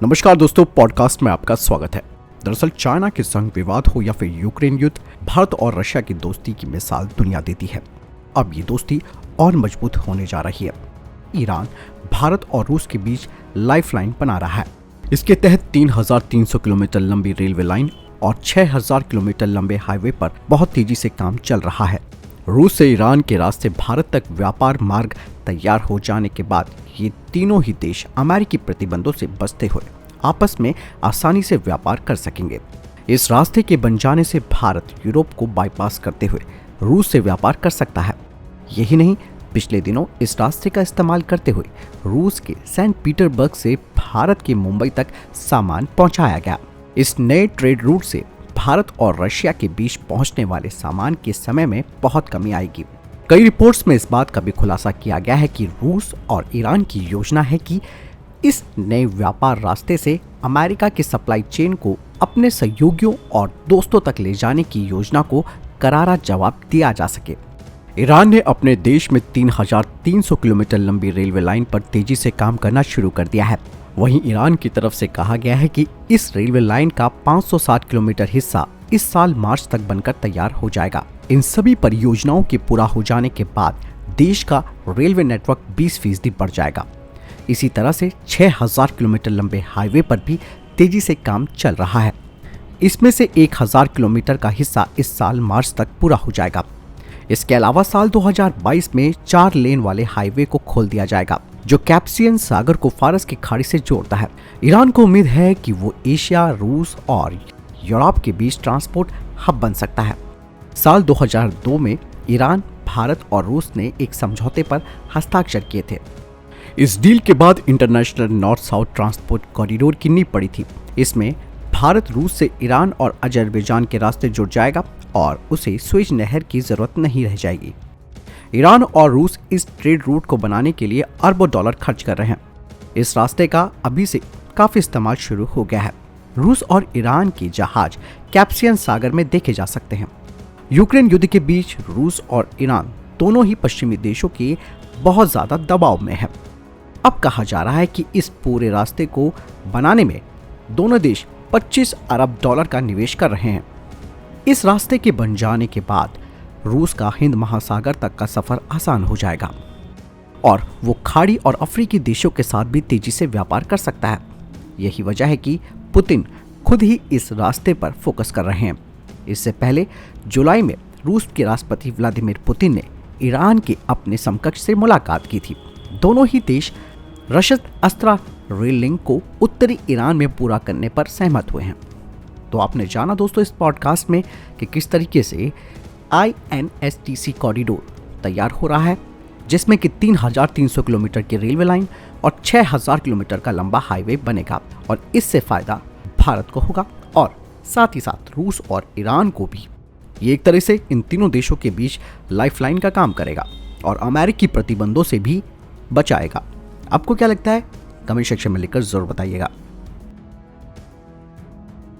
नमस्कार दोस्तों, पॉडकास्ट में आपका स्वागत है। दरअसल चाइना के संग विवाद हो या फिर यूक्रेन युद्ध, भारत और रशिया की दोस्ती की मिसाल दुनिया देती है। अब ये दोस्ती और मजबूत होने जा रही है। ईरान भारत और रूस के बीच लाइफलाइन बना रहा है। इसके तहत 3300 किलोमीटर लंबी रेलवे लाइन और 6000 किलोमीटर लंबे हाईवे पर बहुत तेजी से काम चल रहा है। रूस से ईरान के रास्ते भारत तक व्यापार मार्ग तैयार हो जाने के बाद ये तीनों ही देश अमेरिकी प्रतिबंधों से बचते हुए आपस में आसानी से व्यापार कर सकेंगे। इस रास्ते के बन जाने से भारत यूरोप को बाईपास करते हुए रूस से व्यापार कर सकता है। यही नहीं, पिछले दिनों इस रास्ते का इस्तेमाल करते हुए रूस के सेंट पीटर्सबर्ग से भारत के मुंबई तक सामान पहुंचाया गया। इस नए ट्रेड रूट से भारत और रशिया के बीच पहुंचने वाले सामान के समय में बहुत कमी आएगी। कई रिपोर्ट्स में इस बात का भी खुलासा किया गया है कि रूस और ईरान की योजना है कि इस नए व्यापार रास्ते से अमेरिका की सप्लाई चेन को अपने सहयोगियों और दोस्तों तक ले जाने की योजना को करारा जवाब दिया जा सके। ईरान ने अपने देश में 3300 किलोमीटर लंबी रेलवे लाइन पर तेजी से काम करना शुरू कर दिया है। वहीं ईरान की तरफ से कहा गया है कि इस रेलवे लाइन का 560 किलोमीटर हिस्सा इस साल मार्च तक बनकर तैयार हो जाएगा। इन सभी परियोजनाओं के पूरा हो जाने के बाद देश का रेलवे नेटवर्क 20% बढ़ जाएगा। इसी तरह से 6000 किलोमीटर लंबे हाईवे पर भी तेजी से काम चल रहा है। इसमें से 1000 किलोमीटर का हिस्सा इस साल मार्च तक पूरा हो जाएगा। इसके अलावा साल 2022 में 4 लेन वाले हाईवे को खोल दिया जाएगा, जो कैस्पियन सागर को फारस की खाड़ी से जोड़ता है। ईरान को उम्मीद है कि वो एशिया, रूस और यूरोप के बीच ट्रांसपोर्ट हब बन सकता है। साल 2002 में ईरान, भारत और रूस ने एक समझौते पर हस्ताक्षर किए थे। इस डील के बाद international north south transport corridor की नींव पड़ी थी। इसमें भारत रूस से ईरान और अजरबैजान के रास्ते जुड़ जाएगा और उसे स्वेज नहर की जरूरत नहीं रह जाएगी। ईरान और रूस इस ट्रेड रूट को बनाने के लिए अरबों डॉलर खर्च कर रहे हैं। इस रास्ते का अभी से काफी इस्तेमाल शुरू हो गया है। रूस और ईरान के जहाज कैस्पियन सागर में देखे जा सकते हैं। यूक्रेन युद्ध के बीच रूस और ईरान दोनों ही पश्चिमी देशों के बहुत ज्यादा दबाव में है। अब कहा जा रहा है कि इस पूरे रास्ते को बनाने में दोनों देश 25 अरब डॉलर का निवेश कर रहे हैं। इस रास्ते के बन जाने के बाद रूस का हिंद महासागर तक का सफर आसान हो जाएगा और वो खाड़ी और अफ्रीकी देशों के साथ भी तेजी से व्यापार कर सकता है। यही वजह है कि पुतिन खुद ही इस रास्ते पर फोकस कर रहे हैं। इससे पहले जुलाई में रूस के राष्ट्रपति व्लादिमीर पुतिन ने ईरान के अपने समकक्ष से मुलाकात की थी। दोनों ही देश रशद अस्त्रा रेल लिंक को उत्तरी ईरान में पूरा करने पर सहमत हुए हैं। तो आपने जाना दोस्तों इस पॉडकास्ट में कि किस तरीके से INSTC कॉरिडोर तैयार हो रहा है, जिसमें कि 3300 किलोमीटर की रेलवे लाइन और 6000 किलोमीटर का लंबा हाईवे बनेगा और इससे फायदा भारत को होगा और साथ ही साथ रूस और ईरान को भी। ये एक तरह से इन तीनों देशों के बीच लाइफलाइन का काम करेगा और अमेरिकी प्रतिबंधों से भी बचाएगा। आपको क्या लगता है? कमेंट सेक्शन में लिखकर जरूर बताइएगा।